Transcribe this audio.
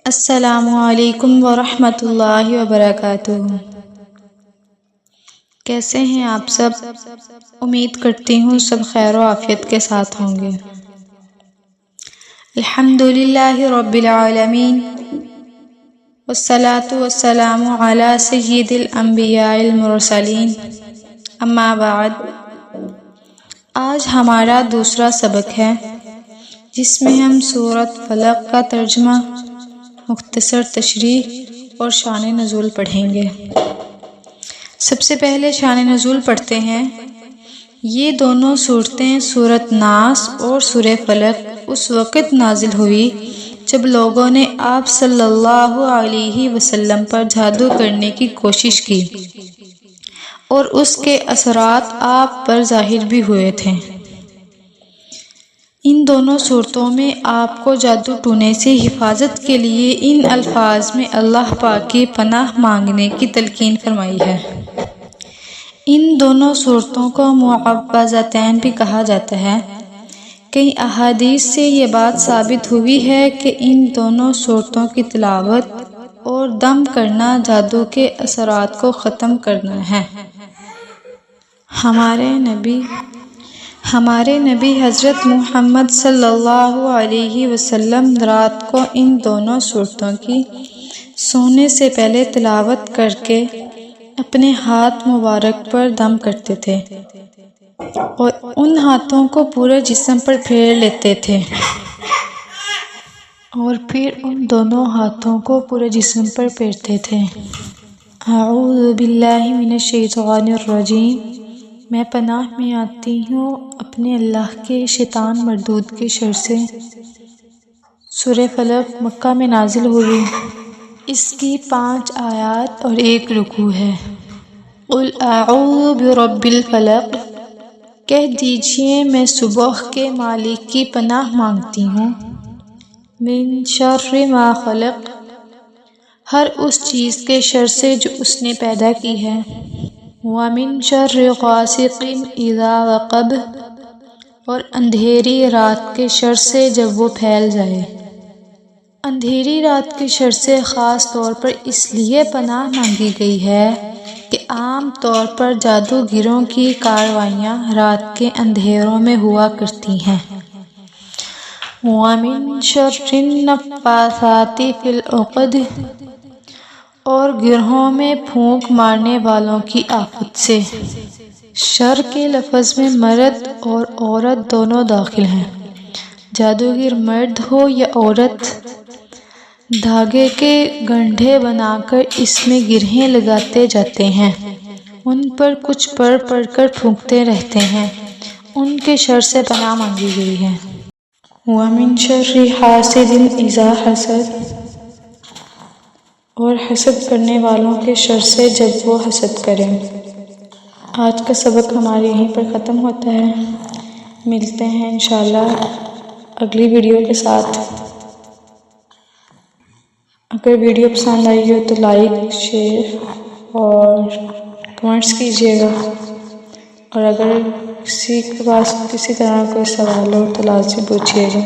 السلام علیکم ورحمۃ اللہ وبرکاتہ۔ کیسے ہیں آپ سب؟ امید کرتی ہوں سب خیر و عافیت کے ساتھ ہوں گے۔ الحمدللہ رب العالمین والصلاة والسلام علی سید الانبیاء المرسلین، اما بعد۔ آج ہمارا دوسرا سبق ہے جس میں ہم سورۃ فلق کا ترجمہ، مختصر تشریح اور شان نزول پڑھیں گے۔ سب سے پہلے شان نزول پڑھتے ہیں۔ یہ دونوں صورتیں سورۃ ناس اور سورہ فلق اس وقت نازل ہوئی جب لوگوں نے آپ صلی اللہ علیہ وسلم پر جادو کرنے کی کوشش کی اور اس کے اثرات آپ پر ظاہر بھی ہوئے تھے۔ ان دونوں صورتوں میں آپ کو جادو ٹونے سے حفاظت کے لیے ان الفاظ میں اللہ پاک کی پناہ مانگنے کی تلقین فرمائی ہے۔ ان دونوں صورتوں کو معوذتین بھی کہا جاتا ہے۔ کئی احادیث سے یہ بات ثابت ہوئی ہے کہ ان دونوں صورتوں کی تلاوت اور دم کرنا جادو کے اثرات کو ختم کرنا ہے۔ ہمارے نبی حضرت محمد صلی اللہ علیہ وسلم رات کو ان دونوں صورتوں کی سونے سے پہلے تلاوت کر کے اپنے ہاتھ مبارک پر دم کرتے تھے اور ان ہاتھوں کو پورے جسم پر پھیر لیتے تھے اور پھر ان دونوں ہاتھوں کو پورے جسم پر پھیرتے تھے۔ اعوذ باللہ من الشیطان الرجیم، میں پناہ میں آتی ہوں اپنے اللہ کے شیطان مردود کے شر سے۔ سورہ فلق مکہ میں نازل ہوئی۔ اس کی 5 آیات اور 1 رکوع ہے۔ قل اعوذ برب الفلق، کہہ دیجئے میں صبح کے مالک کی پناہ مانگتی ہوں۔ من شر ما خلق، ہر اس چیز کے شر سے جو اس نے پیدا کی ہے۔ وَمِن شَرِّ غَاسِقٍ إِذَا وَقَبَ، اور اندھیری رات کے شر سے جب وہ پھیل جائے۔ اندھیری رات کے شر سے خاص طور پر اس لیے پناہ مانگی گئی ہے کہ عام طور پر جادوگروں کی کارروائیاں رات کے اندھیروں میں ہوا کرتی ہیں۔ وَمِن شَرِّ النَّفَّاثَاتِ فِي الْعُقَدِ، اور گرہوں میں پھونک مارنے والوں کی آفت سے۔ شر کے لفظ میں مرد اور عورت دونوں داخل ہیں۔ جادوگر مرد ہو یا عورت، دھاگے کے گنڈھے بنا کر اس میں گرہیں لگاتے جاتے ہیں، ان پر کچھ پڑھ پڑھ کر پھونکتے رہتے ہیں، ان کے شر سے پناہ مانگی گئی ہے۔ وَمِن شَرِّ حَاسِدٍ إِذَا حَسَدَ، اور حسد کرنے والوں کے شر سے جب وہ حسد کریں۔ آج کا سبق ہمارے یہیں پر ختم ہوتا ہے۔ ملتے ہیں انشاءاللہ اگلی ویڈیو کے ساتھ۔ اگر ویڈیو پسند آئی ہو تو لائک، شیئر اور کمنٹس کیجیے گا، اور اگر کسی کے پاس کسی طرح کوئی سوال ہو تو لازمی پوچھیے گا۔